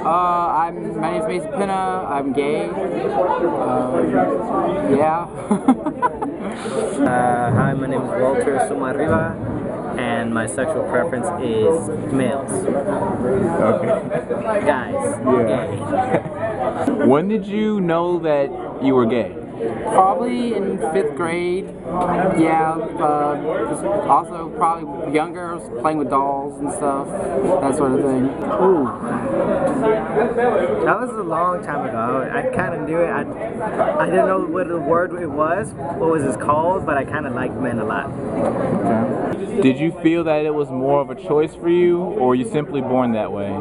My name's Mason Pinna. I'm gay. Yeah. Hi, my name is Walter Sumarriba, and my sexual preference is males. Okay. Guys. Yeah. Gay. When did you know that you were gay? Probably in 5th grade. Yeah. Also probably younger, playing with dolls and stuff. That sort of thing. Ooh. That was a long time ago. I kind of knew it. I didn't know what the word it was, what was it called, but I kind of liked men a lot. Okay. Did you feel that it was more of a choice for you, or were you simply born that way?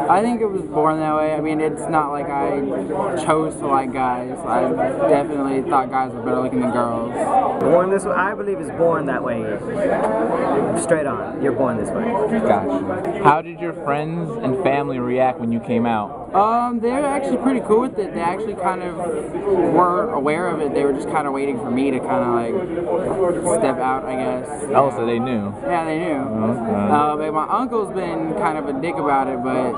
I think it was born that way. I mean, it's not like I chose to like guys. I definitely thought guys were better looking than girls. Born this way? I believe it's born that way. Straight on. You're born this way. Gotcha. How did your friends and family react when you came out? They're actually pretty cool with it. They actually kind of were aware of it. They were just kind of waiting for me to kind of like step out, I guess. Oh, so they knew. Yeah, they knew. Okay. But my uncle's been kind of a dick about it, but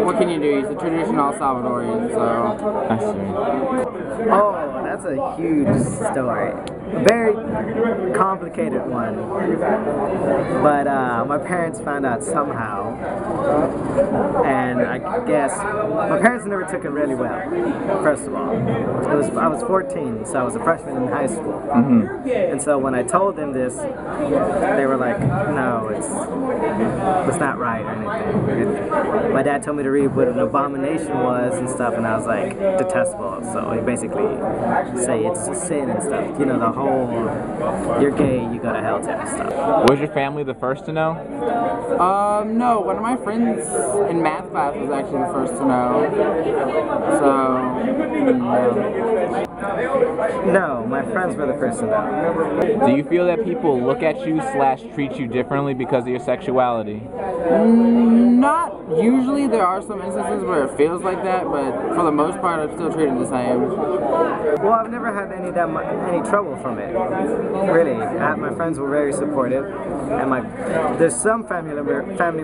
what can you do? He's a traditional Salvadorian, so. I see. Oh, that's a huge story. A very complicated one. But my parents found out somehow, and I guess my parents never took it really well. First of all, I was 14, so I was a freshman in high school. Mm-hmm. And so when I told them this, they were like, "No, it's not right or anything." My dad told me to read what an abomination was and stuff, and I was like, detestable. So he basically say it's a sin and stuff. You know, the whole you're gay, you go to hell type of stuff. Was your family the first to know? No, one of my friends in math class was actually the first to know. So, no, my friends were the first to know. Do you feel that people look at you / treat you differently because of your sexuality? Not usually. There are some instances where it feels like that, but for the most part, I'm still treated the same. Well, I've never had any trouble from it. Really, my friends were very supportive, and there's some family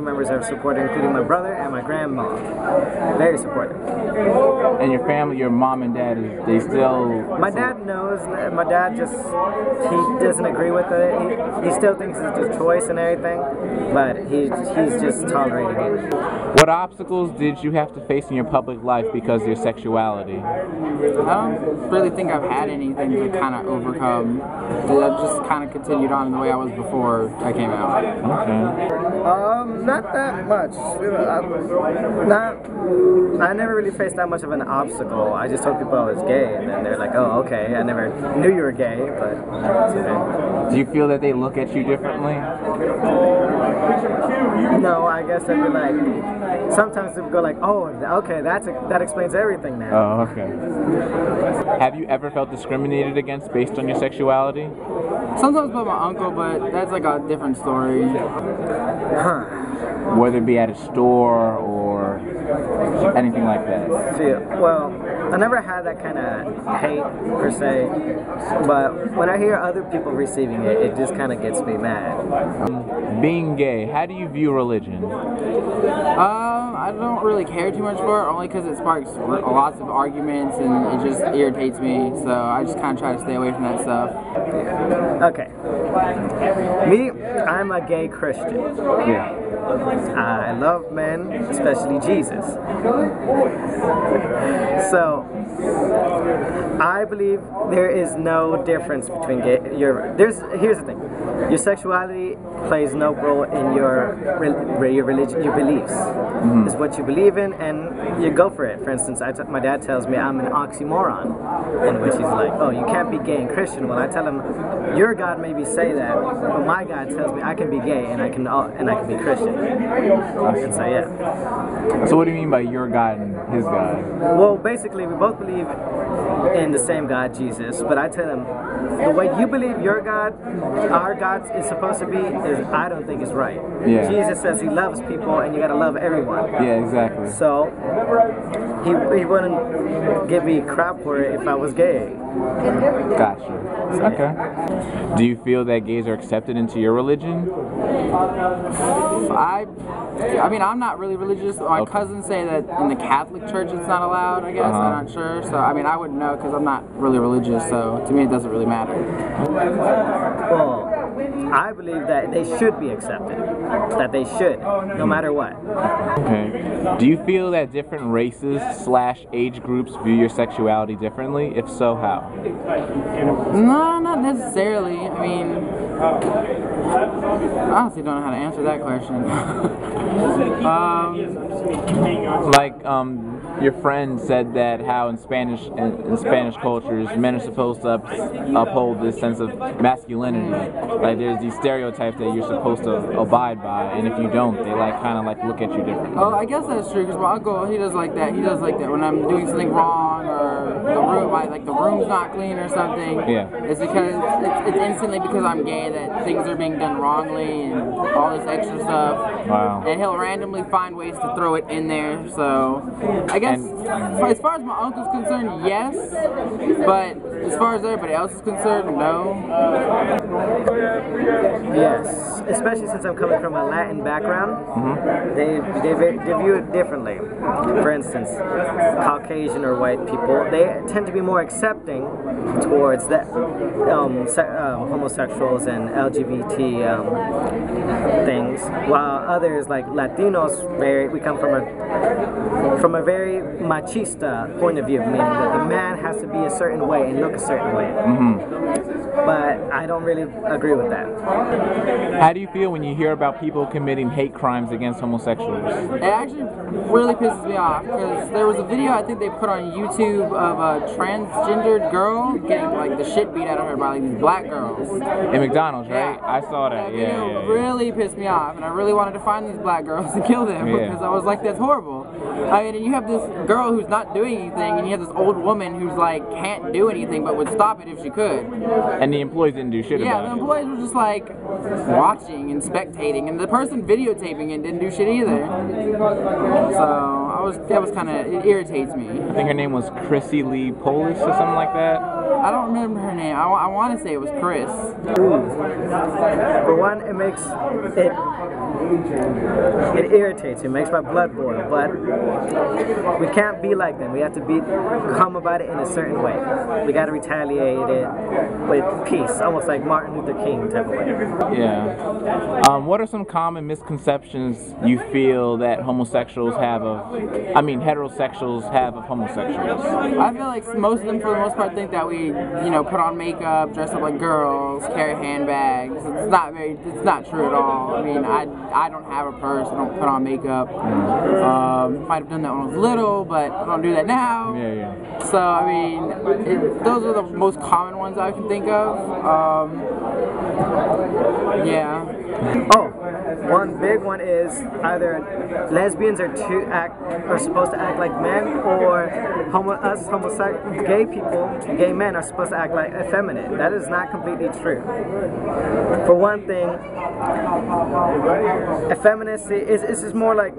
members that are supportive, including my brother and my grandma. Very supportive. And your family, your mom and dad, they still... My dad knows. My dad he doesn't agree with it. He still thinks it's a choice and everything, but he's just tolerating it. What obstacles did you have to face in your public life because of your sexuality? I don't really think I've had anything to kind of overcome. I've just kind of continued on the way I was before I came out. Okay. Not that much. I never really faced that much of an obstacle. I just told people I was gay, and then they're like, "Oh, okay. I never knew you were gay, but it's okay." Do you feel that they look at you differently? No, I guess they'd be like, sometimes they would go like, "Oh, okay, that explains everything now." Oh, okay. Have you ever felt discriminated against based on your sexuality? Sometimes by my uncle, but that's like a different story. Whether it be at a store or anything like that? Well, I never had that kind of hate per se, but when I hear other people receiving it, it just kind of gets me mad. Being gay, how do you view religion? I don't really care too much for it, only because it sparks lots of arguments and it just irritates me, so I just kind of try to stay away from that stuff. Okay. Me, I'm a gay Christian. Yeah. I love men, especially Jesus. So, I believe there is no difference between gay. Here's the thing: your sexuality plays no role in your religion, your beliefs. Mm-hmm. It's what you believe in, and you go for it. For instance, my dad tells me I'm an oxymoron, in which he's like, "Oh, you can't be gay and Christian." Well, I tell him, "Your God maybe say that, but my God tells me I can be gay and I can be Christian." And so yeah. So what do you mean by your God and his God? Well, basically, we both believe in the same God, Jesus, but I tell him, the way you believe your God, our God is supposed to be, I don't think is right. Yeah. Jesus says he loves people and you gotta love everyone. Yeah, exactly. So, he wouldn't give me crap for it if I was gay. Gotcha. Okay. Do you feel that gays are accepted into your religion? I mean, I'm not really religious. My cousins say that in the Catholic Church it's not allowed, I guess. I'm not sure. So, I mean, I wouldn't know because I'm not really religious. So, to me, it doesn't really matter. Well, I believe that they should be accepted. That they should, no matter what. Okay. Do you feel that different races / age groups view your sexuality differently? If so, how? No, not necessarily. I mean, I honestly don't know how to answer that question. Your friend said that how in Spanish cultures, men are supposed to uphold this sense of masculinity. Like there's these stereotypes that you're supposed to abide by, and if you don't, they kind of look at you differently. Oh, I guess that's true. Because my uncle, he does like that. He does like that when I'm doing something wrong or the room's not clean or something. Yeah. It's because it's instantly because I'm gay that things are being done wrongly and all this extra stuff. Wow. And he'll randomly find ways to throw it in there. So I guess as far as my uncle's concerned, yes. But as far as everybody else is concerned, no. Yes, especially since I'm coming from a Latin background, they view it differently. For instance, Caucasian or white people, they tend to be more accepting towards that homosexuals and LGBT things, while others like Latinos, we come from a very machista point of view, meaning that the man has to be a certain way and look a certain way. But I don't really agree with that. How do you feel when you hear about people committing hate crimes against homosexuals? It actually really pisses me off because there was a video I think they put on YouTube of a transgendered girl getting the shit beat out of her by these black girls. In McDonald's, right? Yeah. I saw that. Yeah. Really pissed me off, and I really wanted to find these black girls and kill them because I was like, that's horrible. I mean, and you have this girl who's not doing anything, and you have this old woman who's can't do anything but would stop it if she could. And the employees didn't do shit about it. Yeah, the employees were just watching and spectating, and the person videotaping it didn't do shit either. So it irritates me. I think her name was Chrissy Lee Polish or something like that. I don't remember her name. I want to say it was Chris. For one, it irritates me. It makes my blood boil. But we can't be like them. We have to come about it in a certain way. We got to retaliate it with peace, almost like Martin Luther King type of way. Yeah. What are some common misconceptions you feel that heterosexuals have of homosexuals? I feel like most of them, for the most part, think that we, put on makeup, dress up like girls, carry handbags. It's not true at all. I mean, I don't have a purse. I don't put on makeup. Might have done that when I was little, but I don't do that now. Yeah. So I mean, those are the most common ones I can think of. Yeah. Oh, one big one is either lesbians are supposed to act like men, or gay men are supposed to act like effeminate. That is not completely true. For one thing, effeminacy is just more like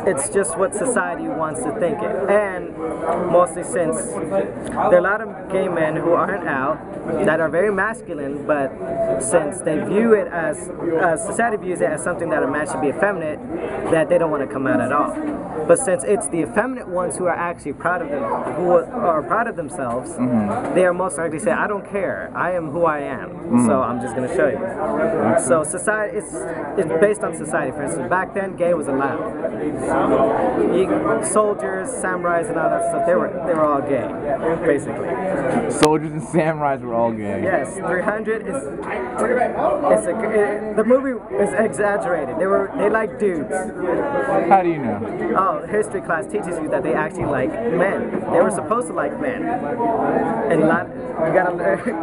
it's just what society wants to think it. And mostly since there are a lot of gay men who aren't out that are very masculine, but since they view it as society views it as something that a man should be effeminate, that they don't want to come out at all. But since it's the effeminate ones who are actually proud of themselves, they are most likely to say, I don't care, I am who I am, so I'm just going to show you. So society, it's based on society. For instance, back then, gay was allowed. Soldiers, samurais, and all that stuff, they were all gay, basically. Soldiers and samurais were all gay. Yes, 300 the movie is exaggerated. They like dudes. How do you know? Oh, history class teaches you that they actually like men. They were supposed to like men. And you gotta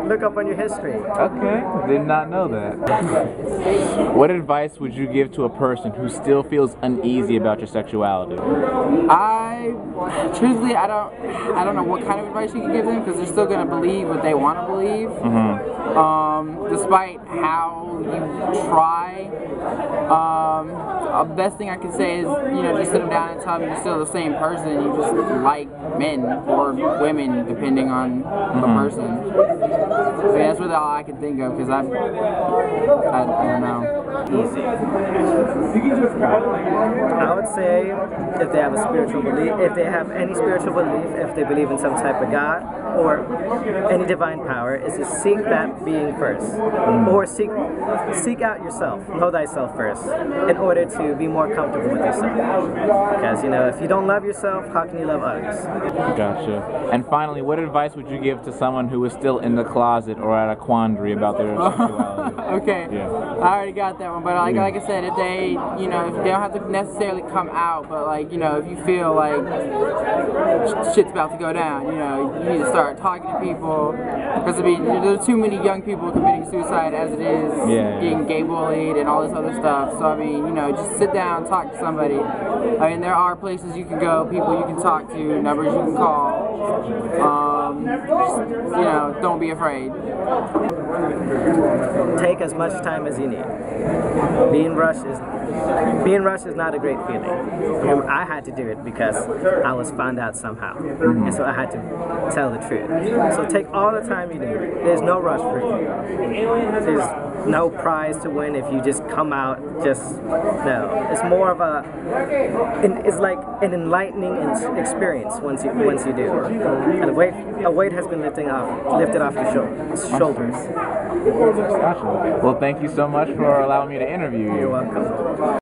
look up on your history. Okay, did not know that. What advice would you give to a person who still feels uneasy about your sexuality? Truthfully, I don't know what kind of advice you can give them, because they're still gonna believe what they want to believe. Despite how you try guy, the best thing I can say is, you know, just sit him down and tell him you're still the same person. You just like men or women, depending on the person. So yeah, that's really all I can think of, because I don't know. Easy. I would say if they have a spiritual belief, if they have any spiritual belief, if they believe in some type of God or any divine power, is to seek that being first, or seek out yourself, know thyself first, in order to be more comfortable with yourself. Because, you know, if you don't love yourself, how can you love others? Gotcha. And finally, what advice would you give to someone who is still in the closet or at a quandary about their sexuality? Okay. Yeah. I already got that one, but like I said, if they, you know, they don't have to necessarily come out, but like, you know, if you feel like shit's about to go down, you know, you need to start talking to people, because I mean, there's too many young people committing suicide as it is, getting gay bullied and all this other stuff. So I mean, you know, just sit down, talk to somebody. I mean, there are places you can go, people you can talk to, numbers you can call. Just, you know, don't be afraid. Take as much time as you need. Being rushed is not a great feeling. I had to do it because I was found out somehow, and so I had to tell the truth. So take all the time you need. There's no rush for you. There's no prize to win if you just come out. No. It's more of it's like an enlightening experience once you do. And a weight has been lifted off your shoulders. Gotcha. Well, thank you so much for allowing me to interview you. You're welcome.